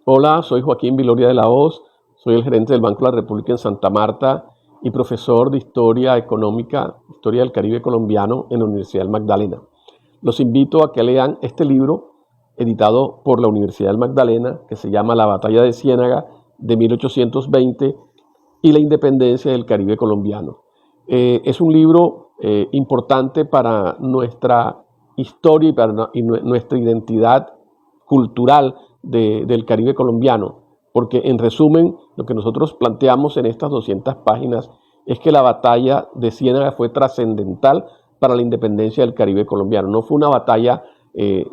Hola, soy Joaquín Viloria de la Hoz, soy el gerente del Banco de la República en Santa Marta y profesor de Historia Económica, Historia del Caribe Colombiano en la Universidad del Magdalena. Los invito a que lean este libro editado por la Universidad del Magdalena que se llama La Batalla de Ciénaga de 1820 y la independencia del Caribe colombiano. Es un libro importante para nuestra historia y para nuestra identidad cultural del Caribe colombiano, porque en resumen lo que nosotros planteamos en estas 200 páginas es que la batalla de Ciénaga fue trascendental para la independencia del Caribe colombiano, no fue una batalla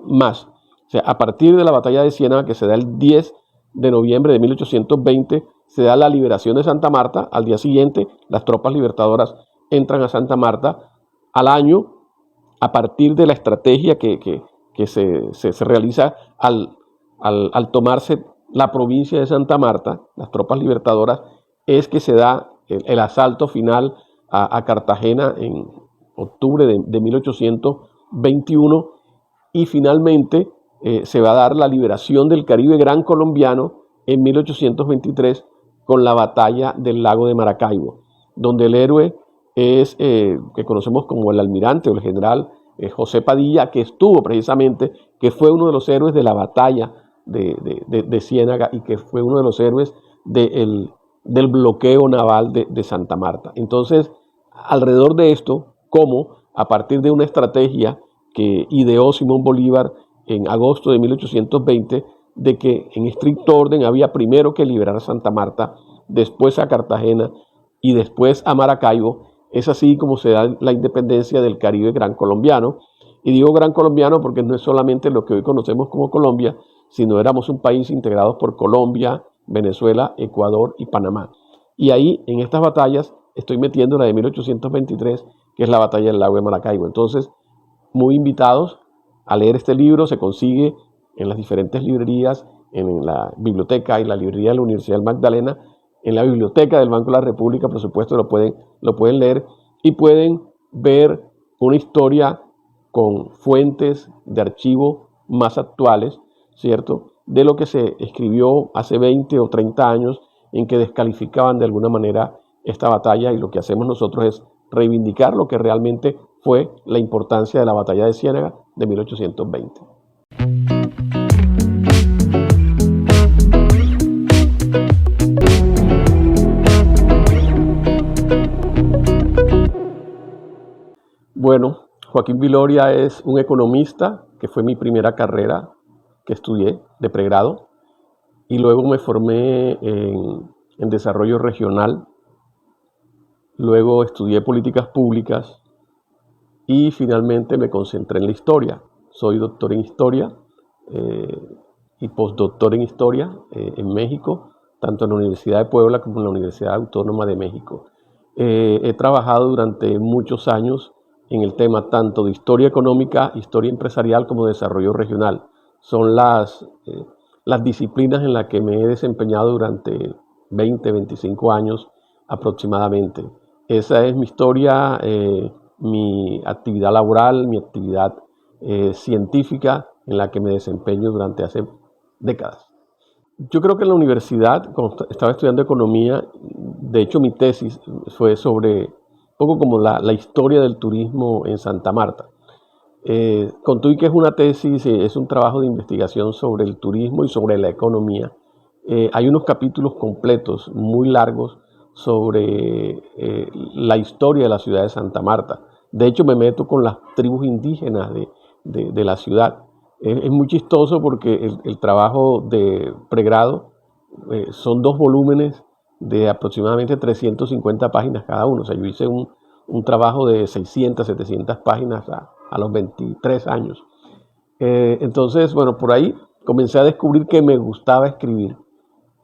más. O sea, a partir de la batalla de Ciénaga, que se da el 10 de noviembre de 1820, se da la liberación de Santa Marta. Al día siguiente, las tropas libertadoras entran a Santa Marta. Al año, a partir de la estrategia que se realiza al tomarse la provincia de Santa Marta, las tropas libertadoras, es que se da el asalto final a Cartagena en octubre de 1821 y finalmente se va a dar la liberación del Caribe Gran Colombiano en 1823 con la batalla del lago de Maracaibo, donde el héroe es, que conocemos como el almirante o el general José Padilla, que estuvo precisamente, que fue uno de los héroes de la batalla de Ciénaga y que fue uno de los héroes del bloqueo naval de Santa Marta. Entonces, alrededor de esto, como a partir de una estrategia que ideó Simón Bolívar en agosto de 1820, de que en estricto orden había primero que liberar a Santa Marta, después a Cartagena y después a Maracaibo. Es así como se da la independencia del Caribe Gran Colombiano. Y digo Gran Colombiano porque no es solamente lo que hoy conocemos como Colombia, sino éramos un país integrado por Colombia, Venezuela, Ecuador y Panamá. Y ahí, en estas batallas, estoy metiendo la de 1823, que es la batalla del lago de Maracaibo. Entonces, muy invitados a leer este libro. Se consigue en las diferentes librerías, en la biblioteca y la librería de la Universidad del Magdalena, en la biblioteca del Banco de la República, por supuesto, lo pueden leer y pueden ver una historia con fuentes de archivo más actuales, ¿cierto? De lo que se escribió hace 20 o 30 años en que descalificaban de alguna manera esta batalla, y lo que hacemos nosotros es reivindicar lo que realmente fue la importancia de la batalla de Ciénaga de 1820. Bueno, Joaquín Viloria es un economista, que fue mi primera carrera que estudié de pregrado, y luego me formé en desarrollo regional, luego estudié políticas públicas y finalmente me concentré en la historia. Soy doctor en historia y postdoctor en historia en México, tanto en la Universidad de Puebla como en la Universidad Autónoma de México. He trabajado durante muchos años en el tema tanto de historia económica, historia empresarial como desarrollo regional. Son las disciplinas en las que me he desempeñado durante 20, 25 años aproximadamente. Esa es mi historia, mi actividad laboral, mi actividad científica en la que me desempeño durante hace décadas. Yo creo que en la universidad, cuando estaba estudiando economía, de hecho mi tesis fue sobre un poco como la historia del turismo en Santa Marta. Con todo y que es una tesis, es un trabajo de investigación sobre el turismo y sobre la economía. Hay unos capítulos completos, muy largos, sobre la historia de la ciudad de Santa Marta. De hecho, me meto con las tribus indígenas de la ciudad. Es muy chistoso porque el trabajo de pregrado son 2 volúmenes de aproximadamente 350 páginas cada uno. O sea, yo hice un trabajo de 600, 700 páginas a los 23 años. Entonces, bueno, por ahí comencé a descubrir que me gustaba escribir.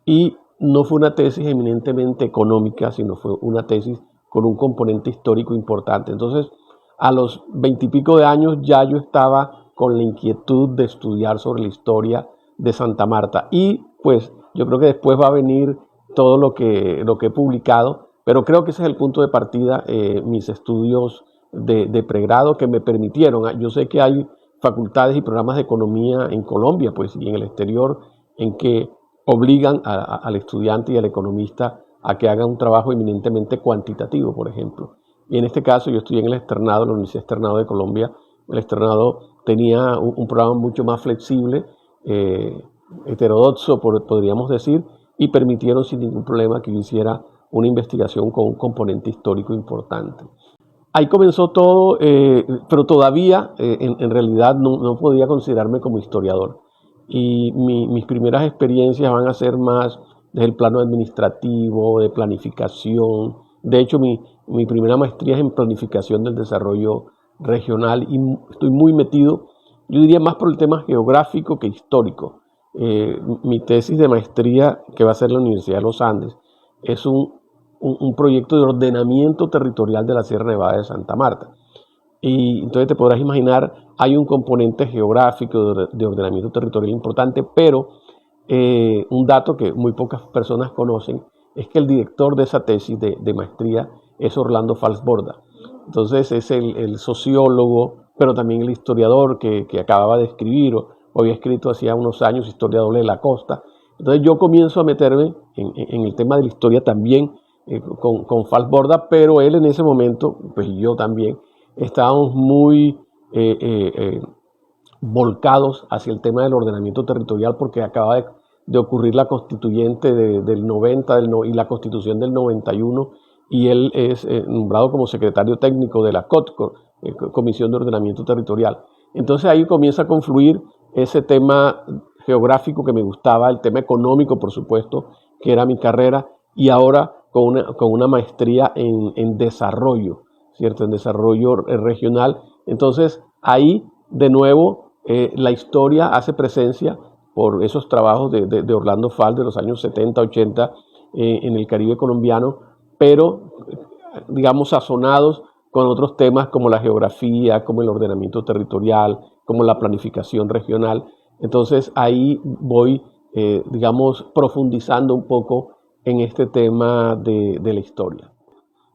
Y no fue una tesis eminentemente económica, sino fue una tesis con un componente histórico importante. Entonces, a los 20 y pico de años ya yo estaba con la inquietud de estudiar sobre la historia de Santa Marta. Y pues yo creo que después va a venir todo lo que he publicado, pero creo que ese es el punto de partida, mis estudios de pregrado que me permitieron. Yo sé que hay facultades y programas de economía en Colombia, pues, y en el exterior, en que obligan al estudiante y al economista a que haga un trabajo eminentemente cuantitativo, por ejemplo. Y en este caso yo estoy en el externado, la Universidad Externado de Colombia. El externado tenía un programa mucho más flexible, heterodoxo, podríamos decir, y permitieron sin ningún problema que yo hiciera una investigación con un componente histórico importante. Ahí comenzó todo, pero todavía en realidad no podía considerarme como historiador. Y mis primeras experiencias van a ser más desde el plano administrativo, de planificación. De hecho, mi primera maestría es en planificación del desarrollo regional y estoy muy metido, yo diría más por el tema geográfico que histórico. Mi tesis de maestría, que va a ser la Universidad de los Andes, es un proyecto de ordenamiento territorial de la Sierra Nevada de Santa Marta. Y entonces te podrás imaginar, hay un componente geográfico de ordenamiento territorial importante, pero un dato que muy pocas personas conocen es que el director de esa tesis de maestría es Orlando Falsborda. Entonces es el sociólogo, pero también el historiador que acababa de escribir o había escrito hacía unos años, Historia doble de la costa. Entonces yo comienzo a meterme en el tema de la historia también con Falsborda, pero él en ese momento, pues yo también, estábamos muy volcados hacia el tema del ordenamiento territorial porque acaba de ocurrir la constituyente del 90 y la constitución del 91 y él es nombrado como secretario técnico de la COTCO, Comisión de Ordenamiento Territorial. Entonces ahí comienza a confluir ese tema geográfico que me gustaba, el tema económico, por supuesto, que era mi carrera, y ahora con una maestría en desarrollo, ¿cierto? En desarrollo regional. Entonces ahí de nuevo la historia hace presencia por esos trabajos de Orlando Fal de los años 70, 80 en el Caribe colombiano, pero digamos sazonados con otros temas como la geografía, como el ordenamiento territorial, como la planificación regional. Entonces ahí voy, digamos, profundizando un poco en este tema de la historia.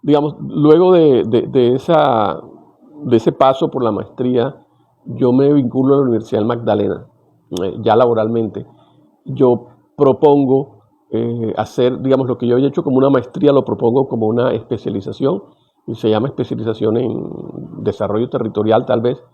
Digamos, luego de ese paso por la maestría, yo me vinculo a la Universidad del Magdalena, ya laboralmente. Yo propongo hacer, digamos, lo que yo he hecho como una maestría, lo propongo como una especialización, y se llama especialización en desarrollo territorial tal vez.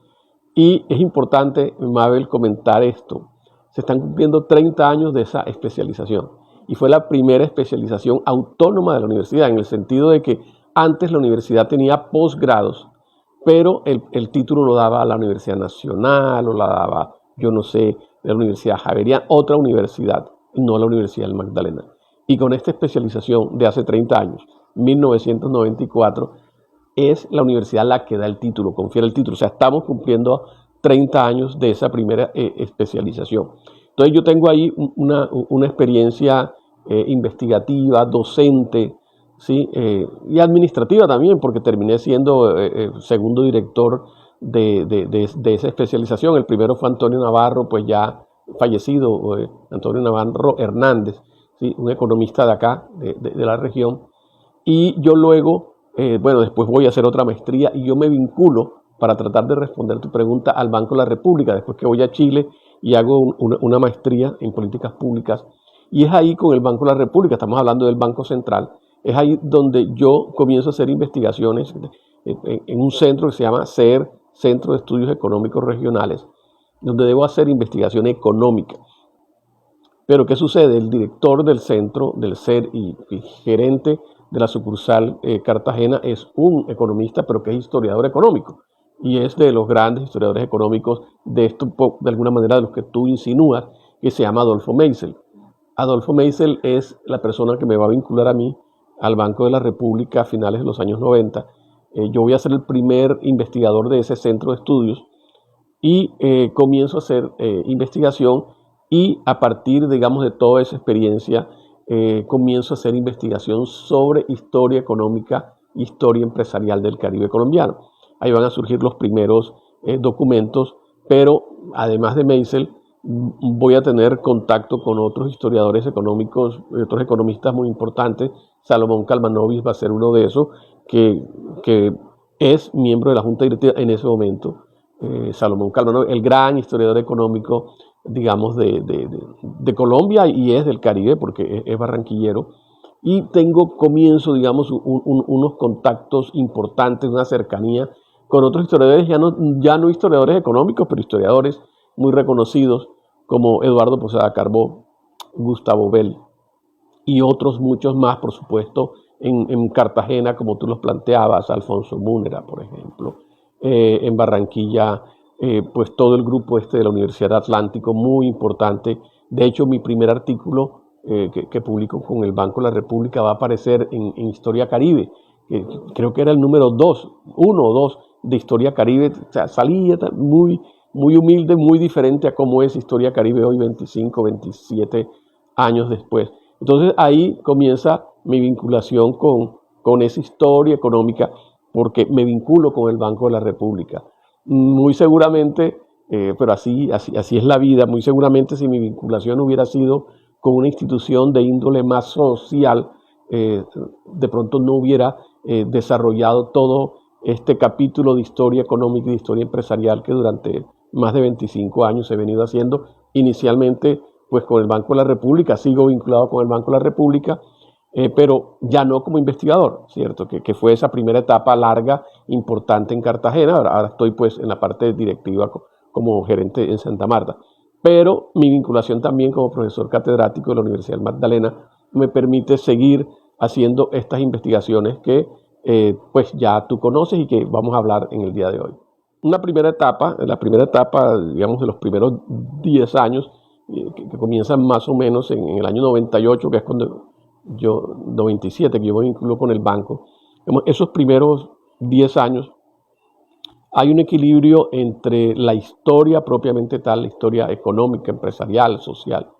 Y es importante, Mabel, comentar esto. Se están cumpliendo 30 años de esa especialización. Y fue la primera especialización autónoma de la universidad, en el sentido de que antes la universidad tenía posgrados, pero el título lo daba la Universidad Nacional, o la daba, yo no sé, la Universidad Javeriana, otra universidad, no la Universidad del Magdalena. Y con esta especialización de hace 30 años, 1994, es la universidad la que da el título, confiere el título. O sea, estamos cumpliendo 30 años de esa primera especialización. Entonces yo tengo ahí una experiencia investigativa, docente, ¿sí? Y administrativa también, porque terminé siendo segundo director de esa especialización. El primero fue Antonio Navarro, pues ya fallecido, Antonio Navarro Hernández, ¿sí? Un economista de acá, de la región. Y yo luego, bueno, después voy a hacer otra maestría y yo me vinculo, para tratar de responder tu pregunta, al Banco de la República, después que voy a Chile y hago una maestría en políticas públicas. Y es ahí con el Banco de la República, estamos hablando del Banco Central, es ahí donde yo comienzo a hacer investigaciones en un centro que se llama CER, Centro de Estudios Económicos Regionales, donde debo hacer investigación económica. Pero ¿qué sucede? El director del centro, del CER y gerente de la sucursal Cartagena es un economista, pero que es historiador económico. Y es de los grandes historiadores económicos de esto, de alguna manera, de los que tú insinúas, que se llama Adolfo Meisel. Adolfo Meisel es la persona que me va a vincular a mí al Banco de la República a finales de los años 90. Yo voy a ser el primer investigador de ese centro de estudios y comienzo a hacer investigación y a partir, digamos, de toda esa experiencia comienzo a hacer investigación sobre historia económica, historia empresarial del Caribe colombiano. Ahí van a surgir los primeros documentos, pero además de Meisel, voy a tener contacto con otros historiadores económicos, otros economistas muy importantes. Salomón Kalmanovich va a ser uno de esos, que es miembro de la Junta Directiva en ese momento. Salomón Kalmanovich, el gran historiador económico digamos, de Colombia y es del Caribe porque es barranquillero. Y comienzo, digamos, unos contactos importantes, una cercanía con otros historiadores, ya no historiadores económicos, pero historiadores muy reconocidos como Eduardo Posada Carbó, Gustavo Bell y otros muchos más, por supuesto, en Cartagena, como tú los planteabas, Alfonso Múnera, por ejemplo, en Barranquilla, pues todo el grupo este de la Universidad Atlántico, muy importante. De hecho, mi primer artículo que publico con el Banco de la República va a aparecer en Historia Caribe, que creo que era el número 2, 1 o 2 de Historia Caribe. O sea, salía muy, muy humilde, muy diferente a cómo es Historia Caribe hoy, 25, 27 años después. Entonces ahí comienza mi vinculación con esa historia económica, porque me vinculo con el Banco de la República. Muy seguramente, pero así es la vida, muy seguramente si mi vinculación hubiera sido con una institución de índole más social, de pronto no hubiera desarrollado todo este capítulo de historia económica y de historia empresarial que durante más de 25 años he venido haciendo, inicialmente pues con el Banco de la República, sigo vinculado con el Banco de la República, pero ya no como investigador, ¿cierto? Que fue esa primera etapa larga, importante en Cartagena. Ahora estoy pues en la parte directiva como gerente en Santa Marta. Pero mi vinculación también como profesor catedrático de la Universidad Magdalena me permite seguir haciendo estas investigaciones que pues ya tú conoces y que vamos a hablar en el día de hoy. La primera etapa, digamos, de los primeros 10 años, que comienzan más o menos en el año 98, que es cuando 97, que yo me vinculo con el banco. Esos primeros 10 años hay un equilibrio entre la historia propiamente tal, la historia económica, empresarial, social,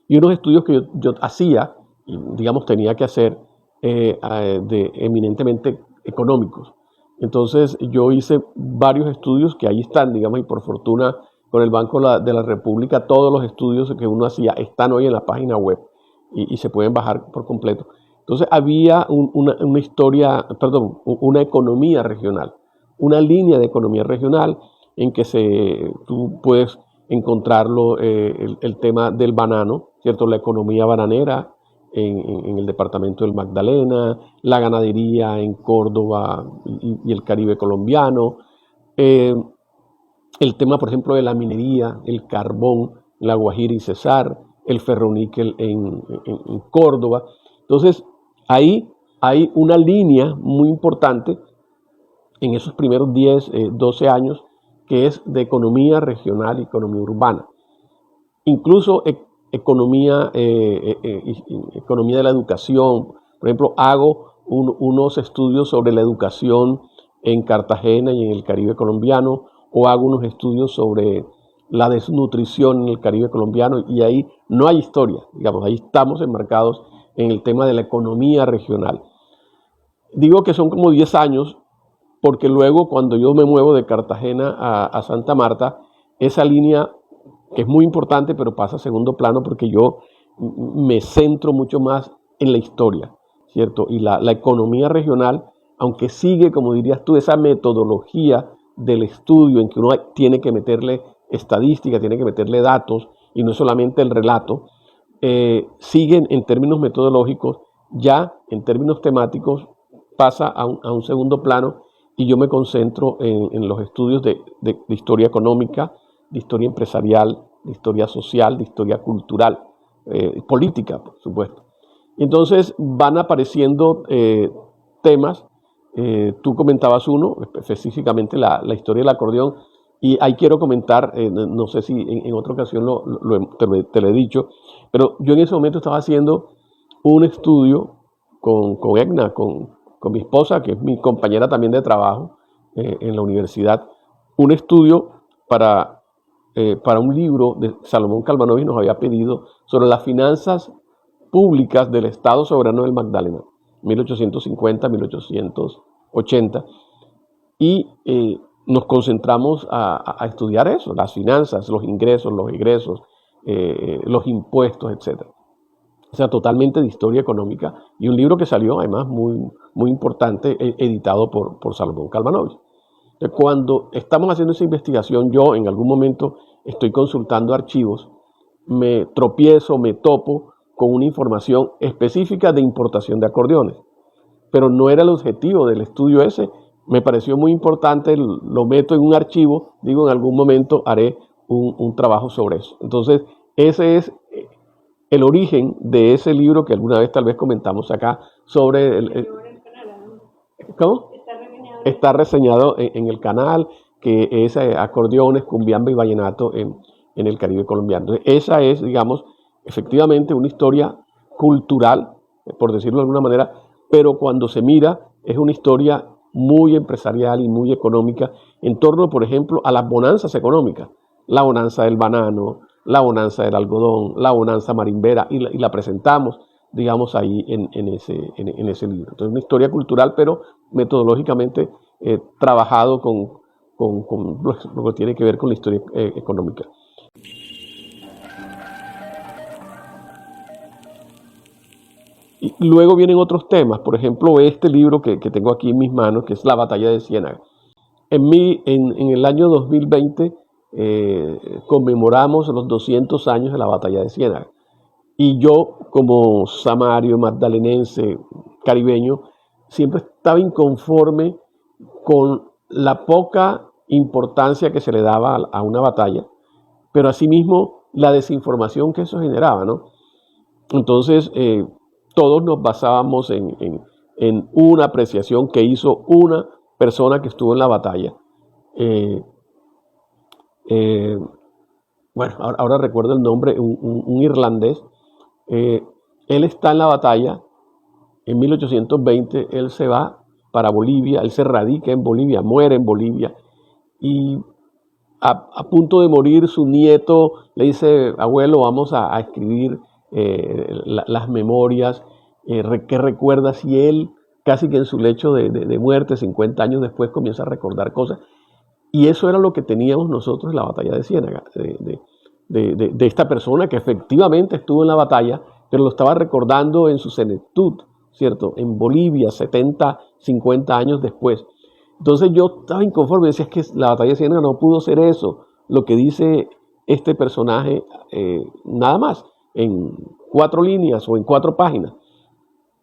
y unos estudios que yo hacía, y digamos tenía que hacer, eminentemente económicos. Entonces yo hice varios estudios que ahí están, digamos, y por fortuna con el Banco de la República todos los estudios que uno hacía están hoy en la página web y se pueden bajar por completo. Entonces había una economía regional, una línea de economía regional en que tú puedes encontrarlo, el tema del banano, ¿cierto? La economía bananera en el departamento del Magdalena, la ganadería en Córdoba y el Caribe colombiano, el tema, por ejemplo, de la minería, el carbón, la Guajira y Cesar, el ferroníquel en Córdoba. Entonces, ahí hay una línea muy importante en esos primeros 10, 12 años, que es de economía regional y economía urbana. Incluso economía de la educación. Por ejemplo, hago unos estudios sobre la educación en Cartagena y en el Caribe colombiano, o hago unos estudios sobre la desnutrición en el Caribe colombiano, y ahí no hay historia, digamos, ahí estamos enmarcados en el tema de la economía regional. Digo que son como 10 años, porque luego cuando yo me muevo de Cartagena a Santa Marta, esa línea, que es muy importante, pero pasa a segundo plano porque yo me centro mucho más en la historia, ¿cierto? Y la economía regional, aunque sigue, como dirías tú, esa metodología del estudio en que uno tiene que meterle estadística, tiene que meterle datos, y no solamente el relato, siguen en términos metodológicos, ya en términos temáticos pasa a un segundo plano, y yo me concentro en los estudios de historia económica, de historia empresarial, de historia social, de historia cultural, política, por supuesto. Entonces van apareciendo temas. Tú comentabas uno, específicamente la historia del acordeón, y ahí quiero comentar, no sé si en otra ocasión te lo he dicho, pero yo en ese momento estaba haciendo un estudio con Edna, con mi esposa, que es mi compañera también de trabajo en la universidad, un estudio para un libro de Salomón Kalmanovich nos había pedido sobre las finanzas públicas del Estado Soberano del Magdalena, 1850-1880, y nos concentramos a estudiar eso, las finanzas, los ingresos, los egresos, los impuestos, etc. O sea, totalmente de historia económica, y un libro que salió además muy, muy importante, editado por Salomón Kalmanovich. Cuando estamos haciendo esa investigación, yo en algún momento estoy consultando archivos, me tropiezo, me topo con una información específica de importación de acordeones. Pero no era el objetivo del estudio ese. Me pareció muy importante, lo meto en un archivo, digo, en algún momento haré un trabajo sobre eso. Entonces, ese es el origen de ese libro que alguna vez tal vez comentamos acá sobre ¿cómo? Está reseñado en el canal, que es acordeones, cumbiamba y vallenato en el Caribe colombiano. Entonces, esa es, digamos, efectivamente una historia cultural, por decirlo de alguna manera, pero cuando se mira es una historia muy empresarial y muy económica en torno, por ejemplo, a las bonanzas económicas. La bonanza del banano, la bonanza del algodón, la bonanza marimbera, y la presentamos, digamos, ahí en ese libro. Entonces, una historia cultural, pero metodológicamente trabajado con lo que tiene que ver con la historia económica. Y luego vienen otros temas, por ejemplo, este libro que tengo aquí en mis manos, que es La Batalla de Ciénaga. En el año 2020 conmemoramos los 200 años de la Batalla de Ciénaga. Y yo, como samario, magdalenense, caribeño, siempre estaba inconforme con la poca importancia que se le daba a una batalla, pero asimismo la desinformación que eso generaba, ¿no? Entonces, todos nos basábamos en una apreciación que hizo una persona que estuvo en la batalla. Bueno, ahora recuerdo el nombre, un irlandés. Él está en la batalla. En 1820 él se va para Bolivia, él se radica en Bolivia, muere en Bolivia, y a punto de morir su nieto le dice: abuelo, vamos a escribir las memorias, que recuerdas, y él casi que en su lecho de muerte, 50 años después, comienza a recordar cosas. Y eso era lo que teníamos nosotros en la batalla de Ciénaga, de esta persona que efectivamente estuvo en la batalla, pero lo estaba recordando en su senectud, ¿cierto? En Bolivia, 70, 50 años después. Entonces yo estaba inconforme, decía: es que la batalla de Ciénaga no pudo ser eso, lo que dice este personaje, nada más, en 4 líneas o en 4 páginas.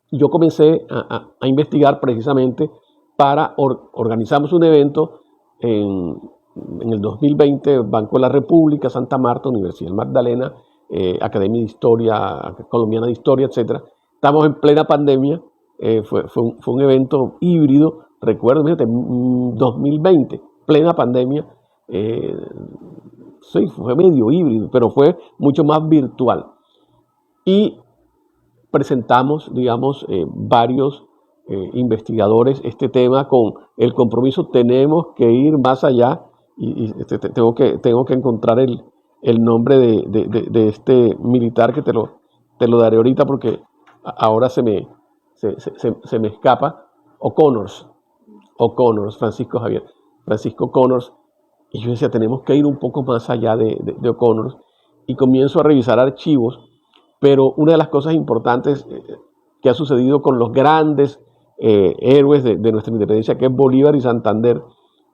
Y yo comencé a investigar precisamente para organizamos un evento en el 2020, Banco de la República, Santa Marta, Universidad Magdalena, Academia de Historia, Colombiana de Historia, etc. Estamos en plena pandemia, fue un evento híbrido, recuerdo, fíjate, 2020, plena pandemia, sí, fue medio híbrido, pero fue mucho más virtual. Y presentamos, digamos, varios investigadores este tema con el compromiso: tenemos que ir más allá, y tengo que encontrar el nombre de este militar, que te lo daré ahorita porque ahora se me escapa. O'Connors, Francisco Connors. Y yo decía: tenemos que ir un poco más allá de O'Connors, y comienzo a revisar archivos. Pero una de las cosas importantes que ha sucedido con los grandes héroes de nuestra independencia, que es Bolívar y Santander,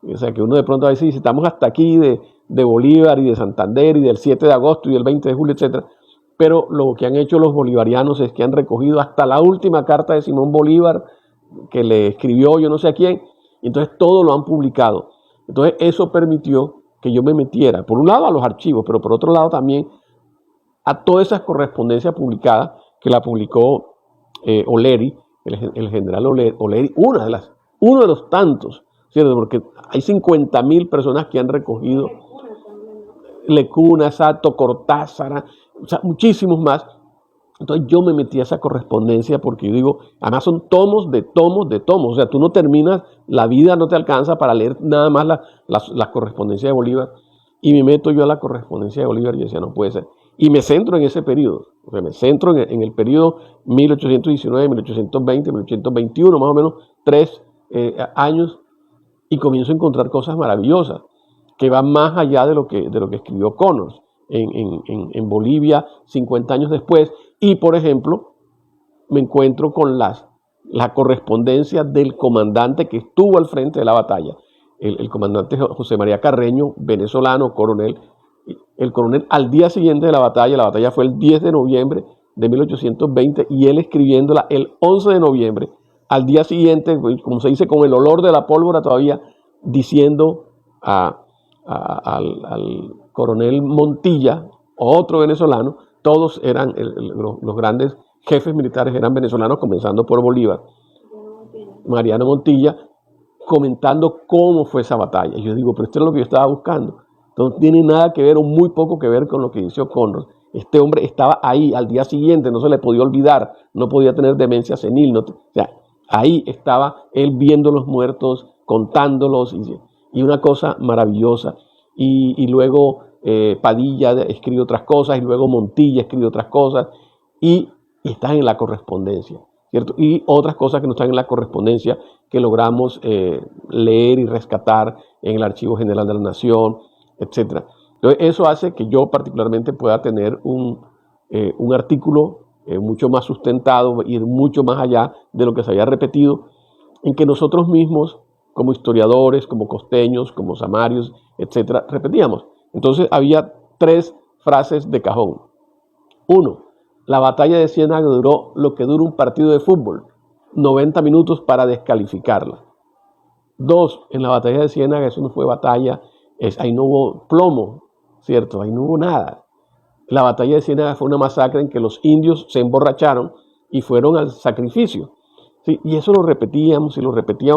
o sea, que uno de pronto a veces dice: estamos hasta aquí de Bolívar y de Santander y del 7 de agosto y del 20 de julio, etc. Pero lo que han hecho los bolivarianos es que han recogido hasta la última carta de Simón Bolívar, que le escribió yo no sé a quién, y entonces todo lo han publicado. Entonces eso permitió que yo me metiera, por un lado, a los archivos, pero por otro lado también a toda esa correspondencia publicada, que la publicó O'Leary, el general O'Leary, uno de los tantos, ¿cierto? Porque hay 50.000 personas que han recogido, Lecuna, exacto, Cortázar, o sea, muchísimos más. Entonces yo me metí a esa correspondencia, porque yo digo, además son tomos de tomos de tomos, o sea, tú no terminas, la vida no te alcanza para leer nada más la correspondencia de Bolívar, y me meto yo a la correspondencia de Bolívar y yo decía: no puede ser. Y me centro en ese periodo, o sea, me centro en el periodo 1819, 1820, 1821, más o menos 3 años, y comienzo a encontrar cosas maravillosas que van más allá de lo que escribió Connors en Bolivia 50 años después. Y, por ejemplo, me encuentro con la correspondencia del comandante que estuvo al frente de la batalla, el comandante José María Carreño, venezolano, coronel, El coronel al día siguiente de la batalla fue el 10 de noviembre de 1820 y él escribiéndola el 11 de noviembre, al día siguiente, como se dice, con el olor de la pólvora todavía, diciendo al coronel Montilla, otro venezolano, todos eran, los grandes jefes militares eran venezolanos, comenzando por Bolívar, Mariano Montilla, comentando cómo fue esa batalla. Y yo digo, pero esto es lo que yo estaba buscando. No tiene nada que ver o muy poco que ver con lo que dice O'Connor. Este hombre estaba ahí al día siguiente, no se le podía olvidar, no podía tener demencia senil. No, o sea, ahí estaba él viendo los muertos, contándolos, y una cosa maravillosa. Y luego Padilla escribe otras cosas, y luego Montilla escribe otras cosas, y están en la correspondencia, ¿cierto? Y otras cosas que no están en la correspondencia que logramos leer y rescatar en el Archivo General de la Nación, etc. Entonces, eso hace que yo particularmente pueda tener un artículo mucho más sustentado, ir mucho más allá de lo que se había repetido, en que nosotros mismos, como historiadores, como costeños, como samarios, etc., repetíamos. Entonces había 3 frases de cajón. 1. La batalla de Ciénaga duró lo que dura un partido de fútbol, 90 minutos para descalificarla. 2. En la batalla de Ciénaga, eso no fue batalla, ahí no hubo plomo, ¿cierto? Ahí no hubo nada. La batalla de Ciénaga fue una masacre en que los indios se emborracharon y fueron al sacrificio. ¿Sí? Y eso lo repetíamos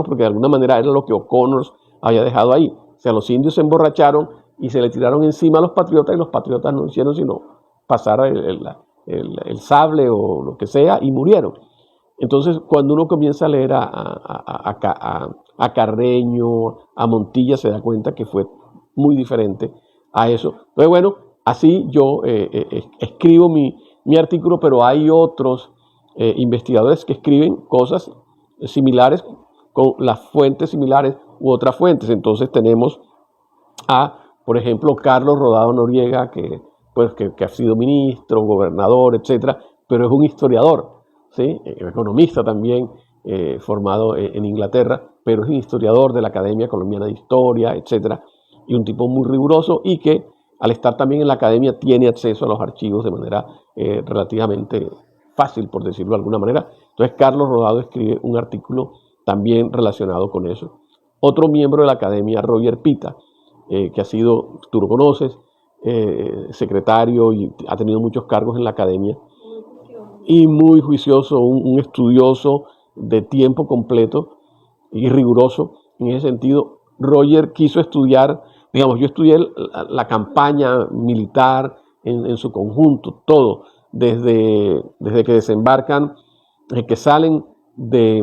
porque de alguna manera era lo que O'Connor había dejado ahí. O sea, los indios se emborracharon y se le tiraron encima a los patriotas, y los patriotas no hicieron sino pasar el sable o lo que sea y murieron. Entonces, cuando uno comienza a leer a Carreño, a Montilla, se da cuenta que fue muy diferente a eso. Entonces, bueno, así yo escribo mi artículo, pero hay otros investigadores que escriben cosas similares con las fuentes similares u otras fuentes. Entonces tenemos por ejemplo, Carlos Rodado Noriega, que ha sido ministro, gobernador, etcétera, pero es un historiador, ¿sí? Economista también, formado en Inglaterra, pero es un historiador de la Academia Colombiana de Historia, etcétera, y un tipo muy riguroso y que al estar también en la academia tiene acceso a los archivos de manera relativamente fácil, por decirlo de alguna manera. Entonces Carlos Rodado escribe un artículo también relacionado con eso. Otro miembro de la academia, Roger Pita, que ha sido, tú lo conoces, secretario y ha tenido muchos cargos en la academia, y muy juicioso, un estudioso de tiempo completo y riguroso en ese sentido. Roger quiso estudiar, digamos, yo estudié la campaña militar en su conjunto, todo, desde que desembarcan, desde que salen de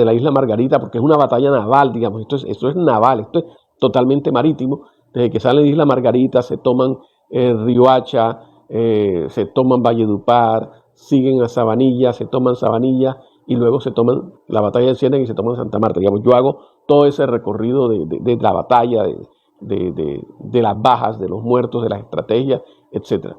la isla Margarita, porque es una batalla naval, digamos, esto es naval, esto es totalmente marítimo. Desde que salen de Isla Margarita, se toman Riohacha, se toman Valledupar, siguen a Sabanilla, se toman Sabanilla y luego se toman la batalla de Ciénaga y se toman Santa Marta. Digamos, yo hago todo ese recorrido de la batalla, de las bajas, de los muertos, de las estrategias, etc.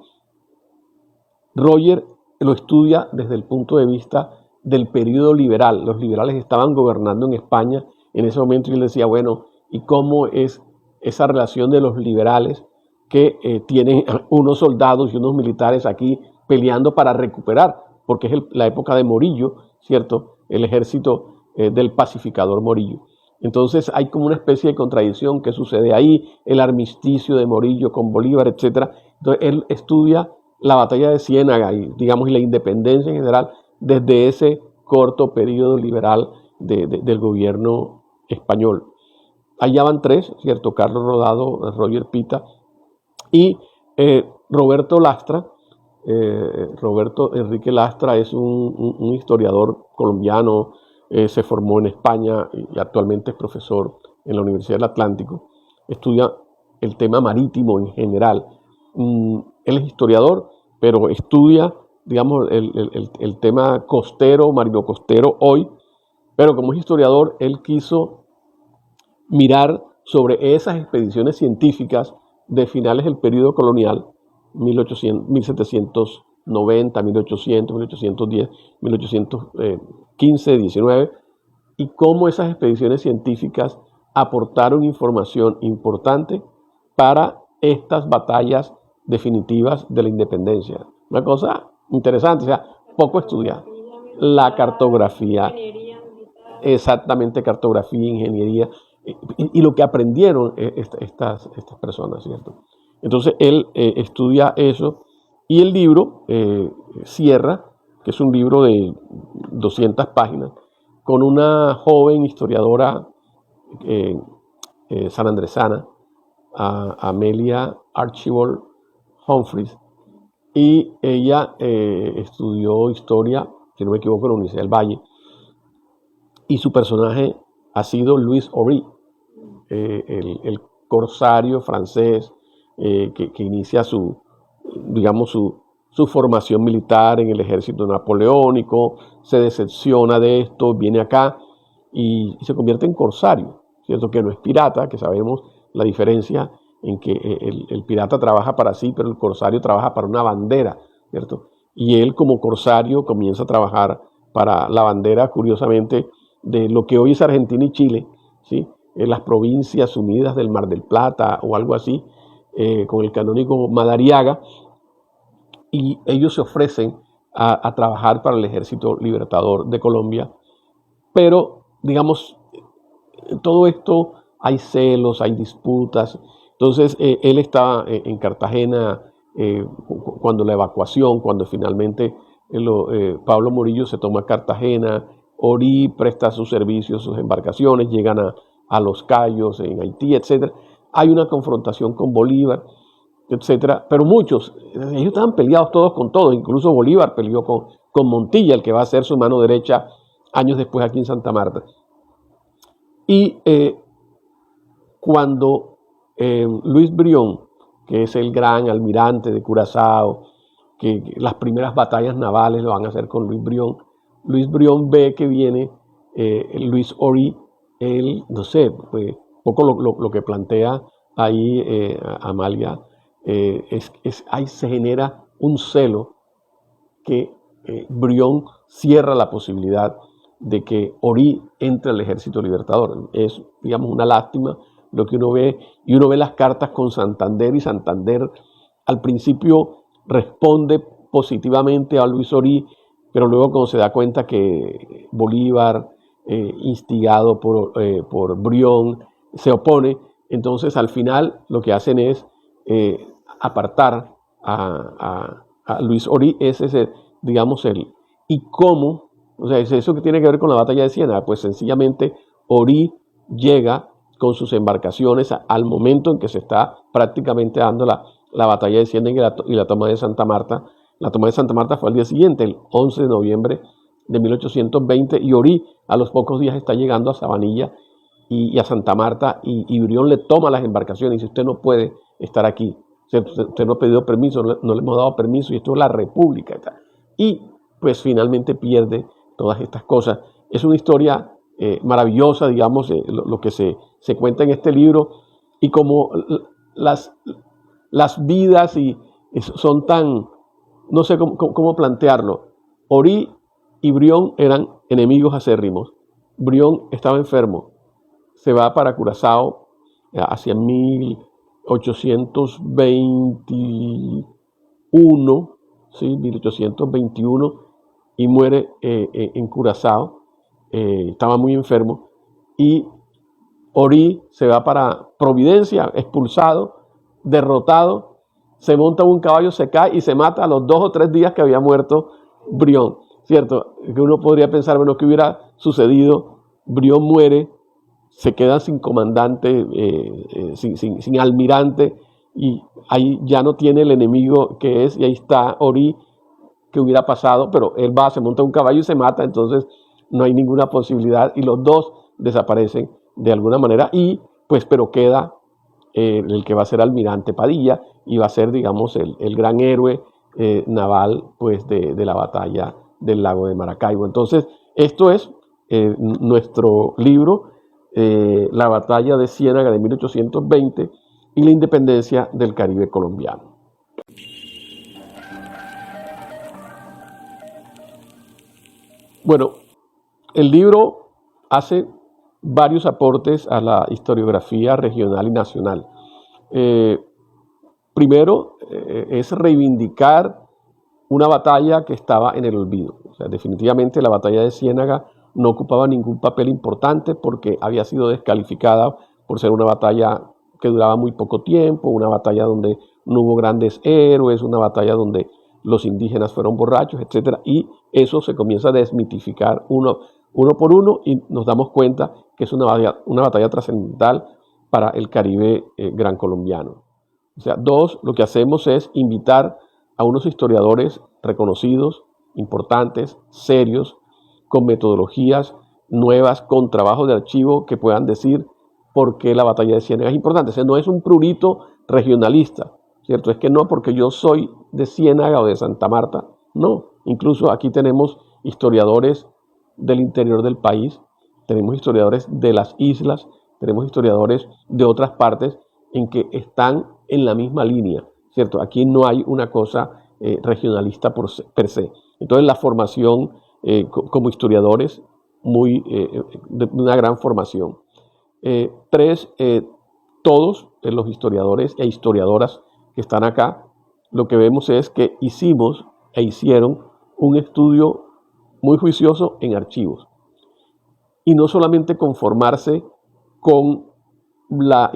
Roger lo estudia desde el punto de vista del periodo liberal. Los liberales estaban gobernando en España en ese momento y él decía, bueno, ¿y cómo es esa relación de los liberales que tienen unos soldados y unos militares aquí peleando para recuperar? Porque es la época de Morillo, ¿cierto? El ejército del pacificador Morillo. Entonces hay como una especie de contradicción que sucede ahí, el armisticio de Morillo con Bolívar, etc. Entonces él estudia la batalla de Ciénaga y, digamos, y la independencia en general desde ese corto periodo liberal del gobierno español. Allá van 3, ¿cierto? Carlos Rodado, Roger Pita y Roberto Lastra. Roberto Enrique Lastra es un historiador colombiano, se formó en España y actualmente es profesor en la Universidad del Atlántico. Estudia el tema marítimo en general. Él es historiador, pero estudia, digamos, el tema costero, marino costero hoy, pero como es historiador, él quiso mirar sobre esas expediciones científicas de finales del periodo colonial, 1790, 1800, 1810, 1815, 19, y cómo esas expediciones científicas aportaron información importante para estas batallas definitivas de la independencia. Una cosa interesante, o sea, poco estudiada. La cartografía, exactamente, cartografía, ingeniería, y lo que aprendieron estas personas, ¿cierto? Entonces él estudia eso y el libro cierra, que es un libro de 200 páginas, con una joven historiadora eh, sanandresana, Amelia Archibald Humphreys, y ella estudió historia, si no me equivoco, en la Universidad del Valle, y su personaje ha sido Louis Ory, el corsario francés que inicia digamos, su formación militar en el ejército napoleónico, se decepciona de esto, viene acá y se convierte en corsario, ¿cierto? Que no es pirata, que sabemos la diferencia en que el pirata trabaja para sí, pero el corsario trabaja para una bandera, ¿cierto? Y él como corsario comienza a trabajar para la bandera, curiosamente, de lo que hoy es Argentina y Chile, ¿sí? En las provincias unidas del Mar del Plata o algo así, con el canónigo Madariaga, y ellos se ofrecen a trabajar para el Ejército Libertador de Colombia, pero digamos, todo esto hay celos, hay disputas. Entonces él está en Cartagena cuando la evacuación, cuando finalmente Pablo Morillo se toma Cartagena, Orí presta sus servicios, sus embarcaciones, llegan a Los Cayos en Haití, etc. Hay una confrontación con Bolívar, etcétera, pero muchos, ellos estaban peleados todos con todos, incluso Bolívar peleó con Montilla, el que va a ser su mano derecha años después aquí en Santa Marta. Y cuando Luis Brión, que es el gran almirante de Curazao, que las primeras batallas navales lo van a hacer con Luis Brión ve que viene Luis Ory, él, no sé, pues, poco lo que plantea ahí Amalia, ahí se genera un celo que Brión cierra la posibilidad de que Orí entre al Ejército Libertador. Es, digamos, una lástima lo que uno ve, y uno ve las cartas con Santander, y Santander al principio responde positivamente a Luis Orí, pero luego cuando se da cuenta que Bolívar, instigado por Brión, se opone, entonces al final lo que hacen es apartar a Luis Orí. Ese es, digamos, y cómo, o sea, es eso que tiene que ver con la batalla de Siena. Pues sencillamente Orí llega con sus embarcaciones al momento en que se está prácticamente dando la batalla de Siena y la toma de Santa Marta. La toma de Santa Marta fue al día siguiente, el 11 de noviembre de 1820, y Orí a los pocos días está llegando a Sabanilla y a Santa Marta, y Brión le toma las embarcaciones y dice: usted no puede estar aquí, usted no ha pedido permiso, no le hemos dado permiso, y esto es la República. Y pues finalmente pierde todas estas cosas. Es una historia maravillosa, digamos, lo que se cuenta en este libro, y como las vidas son tan, no sé cómo plantearlo. Orí y Brión eran enemigos acérrimos. Brión estaba enfermo, se va para Curazao hacia 1821, ¿sí? 1821, y muere en Curazao. Estaba muy enfermo, y Orí se va para Providencia, expulsado, derrotado, se monta en un caballo, se cae y se mata a los 2 o 3 días que había muerto Brión, ¿cierto? Que uno podría pensar, bueno, ¿qué hubiera sucedido? Brión muere, se queda sin comandante, sin almirante, y ahí ya no tiene el enemigo que es, y ahí está Orí. ¿Qué hubiera pasado? Pero él va, se monta un caballo y se mata, entonces no hay ninguna posibilidad, y los dos desaparecen de alguna manera, y pues pero queda el que va a ser almirante Padilla, y va a ser, digamos, el gran héroe naval, pues de la batalla del lago de Maracaibo. Entonces esto es nuestro libro, La batalla de Ciénaga de 1820 y la independencia del Caribe colombiano. Bueno, el libro hace varios aportes a la historiografía regional y nacional. Eh, Primero, es reivindicar una batalla que estaba en el olvido. O sea, definitivamente la batalla de Ciénaga no ocupaba ningún papel importante porque había sido descalificada por ser una batalla que duraba muy poco tiempo, una batalla donde no hubo grandes héroes, una batalla donde los indígenas fueron borrachos, etc. Y eso se comienza a desmitificar uno por uno y nos damos cuenta que es una batalla trascendental para el Caribe gran colombiano. O sea, dos, lo que hacemos es invitar a unos historiadores reconocidos, importantes, serios, con metodologías nuevas, con trabajos de archivo que puedan decir por qué la batalla de Ciénaga es importante. O sea, no es un prurito regionalista, ¿cierto? Es que no porque yo soy de Ciénaga o de Santa Marta, no. Incluso aquí tenemos historiadores del interior del país, tenemos historiadores de las islas, tenemos historiadores de otras partes en que están en la misma línea, ¿cierto? Aquí no hay una cosa regionalista per se. Entonces la formación como historiadores, de una gran formación. Tres, todos los historiadores e historiadoras que están acá, lo que vemos es que hicimos e hicieron un estudio muy juicioso en archivos. Y no solamente conformarse con la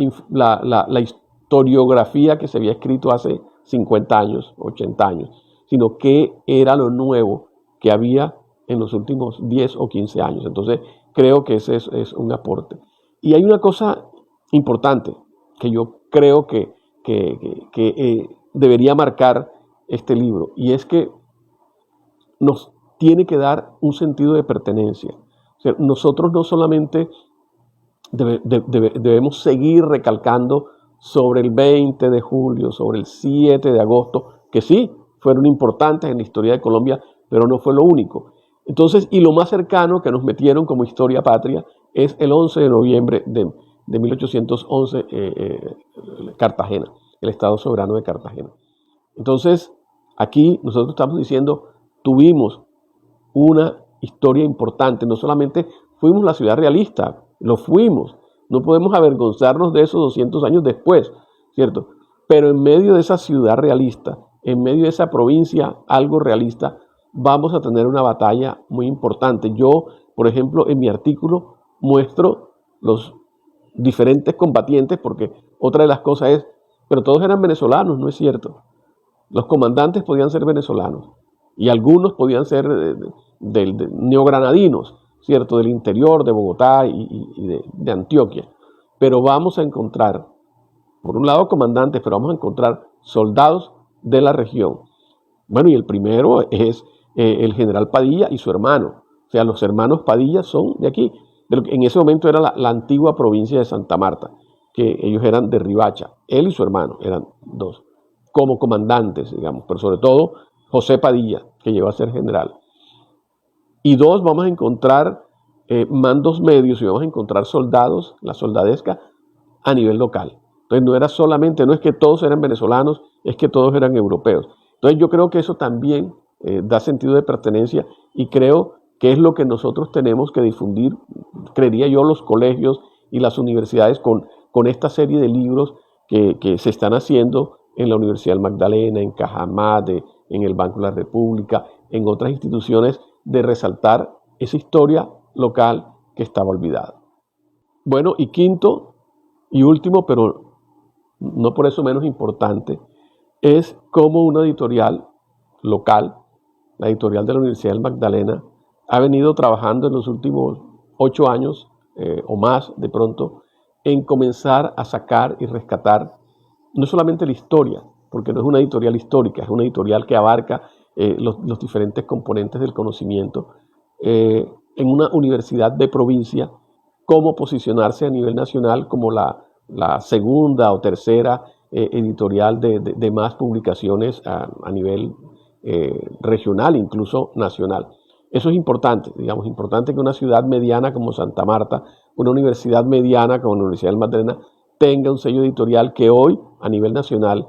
historiografía que se había escrito hace 50 años, 80 años, sino qué era lo nuevo que había en los últimos 10 o 15 años. Entonces, creo que ese es un aporte. Y hay una cosa importante que yo creo que debería marcar este libro, y es que nos tiene que dar un sentido de pertenencia. O sea, nosotros no solamente debemos seguir recalcando sobre el 20 de julio, sobre el 7 de agosto, que sí, fueron importantes en la historia de Colombia, pero no fue lo único. Entonces, y lo más cercano que nos metieron como historia patria es el 11 de noviembre de 1811, Cartagena, el Estado Soberano de Cartagena. Entonces, aquí nosotros estamos diciendo, tuvimos una historia importante, no solamente fuimos la ciudad realista, lo fuimos, no podemos avergonzarnos de esos 200 años después, ¿cierto? Pero en medio de esa ciudad realista, en medio de esa provincia algo realista, vamos a tener una batalla muy importante. Yo, por ejemplo, en mi artículo muestro los diferentes combatientes, porque otra de las cosas es, pero todos eran venezolanos, no es cierto. Los comandantes podían ser venezolanos y algunos podían ser de neogranadinos, ¿cierto? Del interior de Bogotá y de Antioquia. Pero vamos a encontrar, por un lado comandantes, pero vamos a encontrar soldados de la región. Bueno, y el primero es el general Padilla y su hermano. O sea, los hermanos Padilla son de aquí. En ese momento era la antigua provincia de Santa Marta, que ellos eran de Riohacha. Él y su hermano eran dos, como comandantes, digamos, pero sobre todo José Padilla, que llegó a ser general. Y dos, vamos a encontrar mandos medios y vamos a encontrar soldados, la soldadesca, a nivel local. Entonces no era solamente, no es que todos eran venezolanos, es que todos eran europeos. Entonces yo creo que eso también da sentido de pertenencia y creo que es lo que nosotros tenemos que difundir, creería yo, los colegios y las universidades con esta serie de libros que se están haciendo en la Universidad del Magdalena, en Cajamarca, en el Banco de la República, en otras instituciones, de resaltar esa historia local que estaba olvidada. Bueno, y quinto y último, pero no por eso menos importante, es cómo una editorial local, la editorial de la Universidad del Magdalena, ha venido trabajando en los últimos 8 años o más de pronto en comenzar a sacar y rescatar no solamente la historia, porque no es una editorial histórica, es una editorial que abarca los diferentes componentes del conocimiento, en una universidad de provincia, cómo posicionarse a nivel nacional como la segunda o tercera editorial de más publicaciones a nivel regional, incluso nacional. Eso es importante, digamos, importante que una ciudad mediana como Santa Marta, una universidad mediana como la Universidad del Magdalena, tenga un sello editorial que hoy a nivel nacional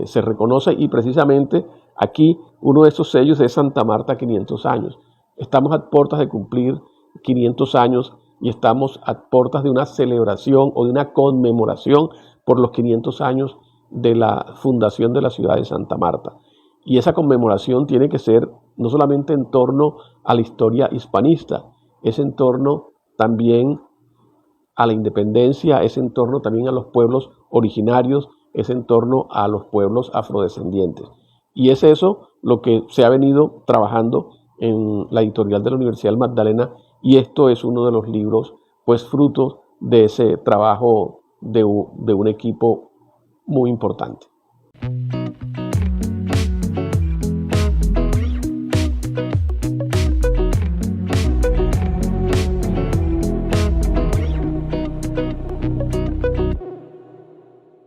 se reconoce, y precisamente aquí uno de esos sellos es Santa Marta 500 años. Estamos a puertas de cumplir 500 años y estamos a puertas de una celebración o de una conmemoración por los 500 años de la fundación de la ciudad de Santa Marta. Y esa conmemoración tiene que ser no solamente en torno a la historia hispanista, es en torno también a la independencia, es en torno también a los pueblos originarios, es en torno a los pueblos afrodescendientes. Y es eso lo que se ha venido trabajando en la editorial de la Universidad del Magdalena, y esto es uno de los libros, pues fruto de ese trabajo de un equipo muy importante.